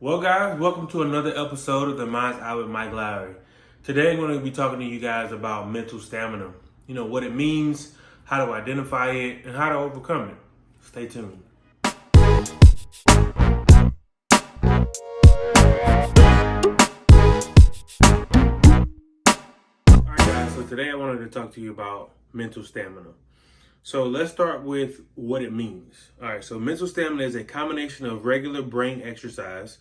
Well, guys, welcome to another episode of the Mind's Eye with Mike Lowry. Today, I'm going to be talking to you guys about mental stamina. You know, what it means, how to identify it, and how to overcome it. Stay tuned. All right, guys, so today I wanted to talk to you about mental stamina. So let's start with what it means. All right, so mental stamina is a combination of regular brain exercise,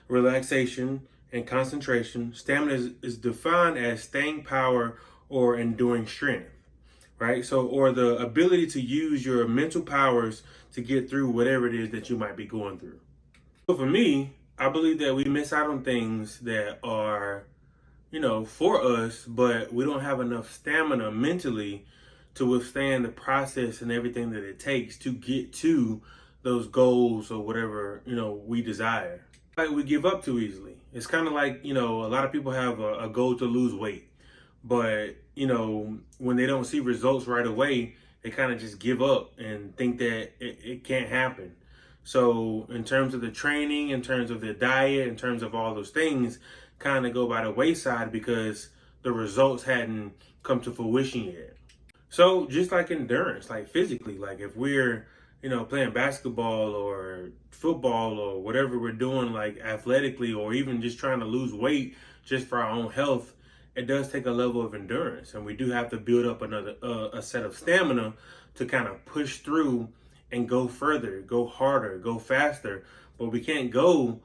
relaxation, and concentration. Stamina is defined as staying power or enduring strength, right? So, or the ability to use your mental powers to get through whatever it is that you might be going through. So, for me, I believe that we miss out on things that are, for us, but we don't have enough stamina mentally to withstand the process and everything that it takes to get to those goals or whatever, we desire. Like we give up too easily. It's kind of like, a lot of people have a goal to lose weight, but, when they don't see results right away, they kind of just give up and think that it can't happen. So in terms of the training, in terms of the diet, in terms of all those things kind of go by the wayside because the results hadn't come to fruition yet. So just like endurance, like physically, like if we're, playing basketball or football or whatever we're doing, like athletically, or even just trying to lose weight just for our own health, it does take a level of endurance, and we do have to build up another a set of stamina to kind of push through and go further, go harder, go faster. But we can't go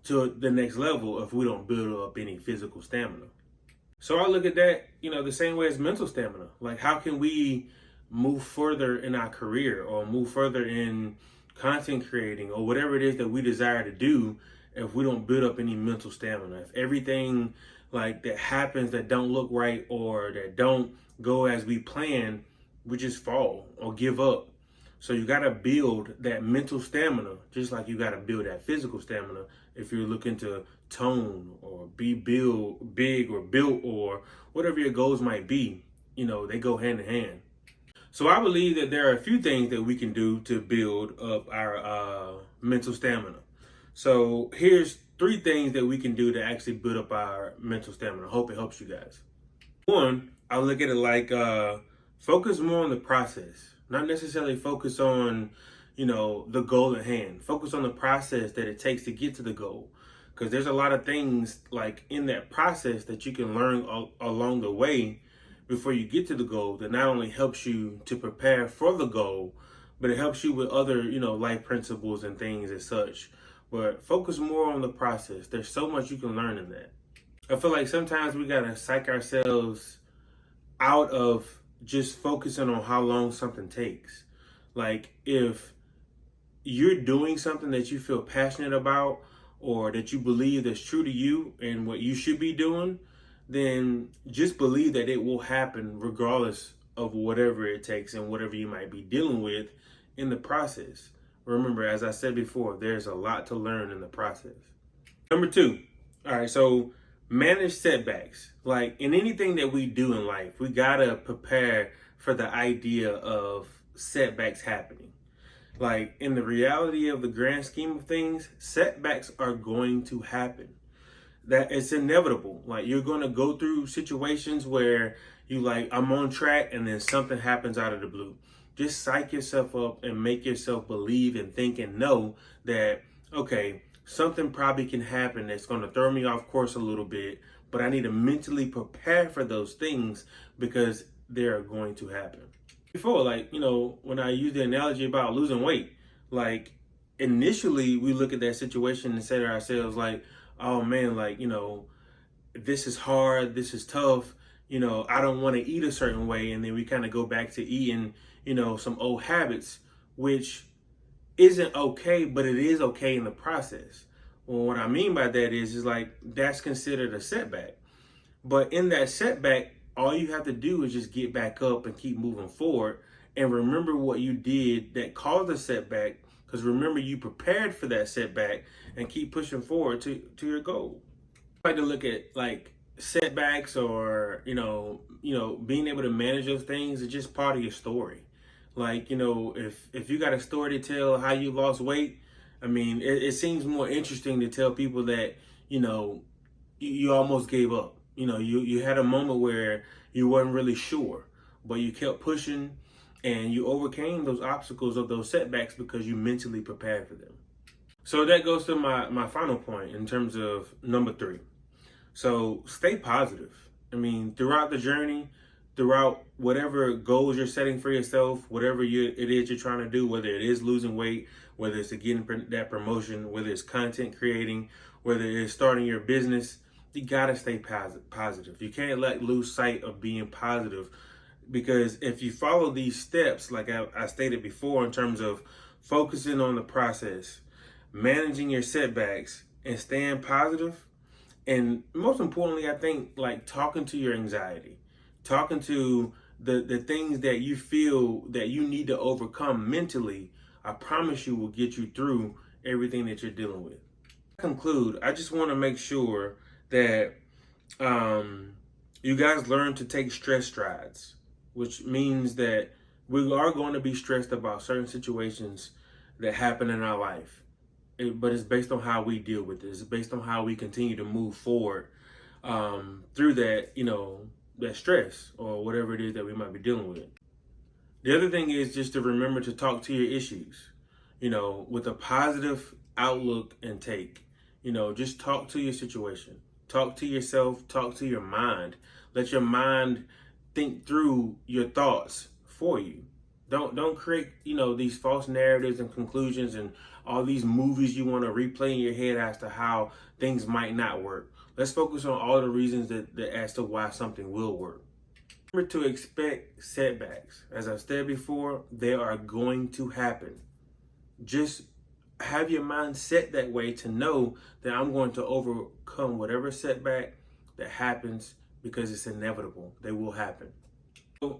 to the next level if we don't build up any physical stamina. So I look at that, the same way as mental stamina. Like, how can we move further in our career or move further in content creating or whatever it is that we desire to do if we don't build up any mental stamina? If everything like that happens that don't look right or that don't go as we plan, we just fall or give up. So you got to build that mental stamina, just like you got to build that physical stamina if you're looking to tone or be build big or built or whatever your goals might be. They go hand in hand. So I believe that there are a few things that we can do to build up our mental stamina. So here's 3 things that we can do to actually build up our mental stamina. I hope it helps you guys. One, I look at it like focus more on the process, not necessarily focus on, the goal at hand. Focus on the process that it takes to get to the goal. Because there's a lot of things like in that process that you can learn along the way before you get to the goal that not only helps you to prepare for the goal, but it helps you with other, life principles and things as such. But focus more on the process. There's so much you can learn in that. I feel like sometimes we gotta psych ourselves out of just focusing on how long something takes. Like if you're doing something that you feel passionate about or that you believe that's true to you and what you should be doing, then just believe that it will happen regardless of whatever it takes and whatever you might be dealing with in the process. Remember, as I said before, there's a lot to learn in the process. Number 2, all right, so manage setbacks. Like in anything that we do in life, we gotta prepare for the idea of setbacks happening. Like in the reality of the grand scheme of things, setbacks are going to happen. That it's inevitable. Like you're going to go through situations where you like, I'm on track, and then something happens out of the blue. Just psych yourself up and make yourself believe and think and know that, okay, something probably can happen that's going to throw me off course a little bit, but I need to mentally prepare for those things because they're going to happen. Before, like, when I use the analogy about losing weight, like initially we look at that situation and say to ourselves, like, oh man, like, this is hard, this is tough, I don't want to eat a certain way. And then we kind of go back to eating, some old habits, which isn't okay, but it is okay in the process. Well, what I mean by that is like, that's considered a setback. But in that setback, all you have to do is just get back up and keep moving forward and remember what you did that caused the setback. Because remember, you prepared for that setback and keep pushing forward to your goal. I like to look at like setbacks or, being able to manage those things is just part of your story. Like, if you got a story to tell how you lost weight, I mean, it seems more interesting to tell people that, you know, you almost gave up. You know, you had a moment where you weren't really sure, but you kept pushing and you overcame those obstacles of those setbacks because you mentally prepared for them. So that goes to my final point in terms of number 3. So stay positive. I mean, throughout the journey, throughout whatever goals you're setting for yourself, whatever it is you're trying to do, whether it is losing weight, whether it's getting that promotion, whether it's content creating, whether it's starting your business, you gotta stay positive. You can't lose sight of being positive, because if you follow these steps, like I stated before, in terms of focusing on the process, managing your setbacks, and staying positive, and most importantly, I think, like, talking to your anxiety, talking to the things that you feel that you need to overcome mentally, I promise you will get you through everything that you're dealing with. To conclude, I just want to make sure that you guys learn to take stress strides, which means that we are going to be stressed about certain situations that happen in our life. But it's based on how we deal with this. It's based on how we continue to move forward through that, that stress or whatever it is that we might be dealing with. The other thing is just to remember to talk to your issues, with a positive outlook and take. Just talk to your situation. Talk to yourself. Talk to your mind. Let your mind think through your thoughts for you. Don't create, these false narratives and conclusions and all these movies you want to replay in your head as to how things might not work. Let's focus on all the reasons that as to why something will work. Remember to expect setbacks. As I've said before, they are going to happen. Just have your mind set that way to know that I'm going to overcome whatever setback that happens, because it's inevitable. They will happen.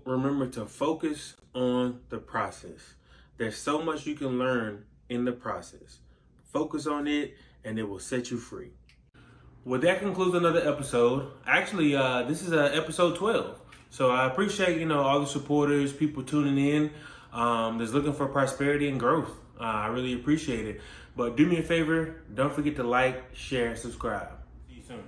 Remember to focus on the process. There's so much you can learn in the process. Focus on it and it will set you free. Well, that concludes another episode. Actually, this is episode 12. So I appreciate, all the supporters, people tuning in, that's looking for prosperity and growth. I really appreciate it. But do me a favor, don't forget to like, share, and subscribe. See you soon.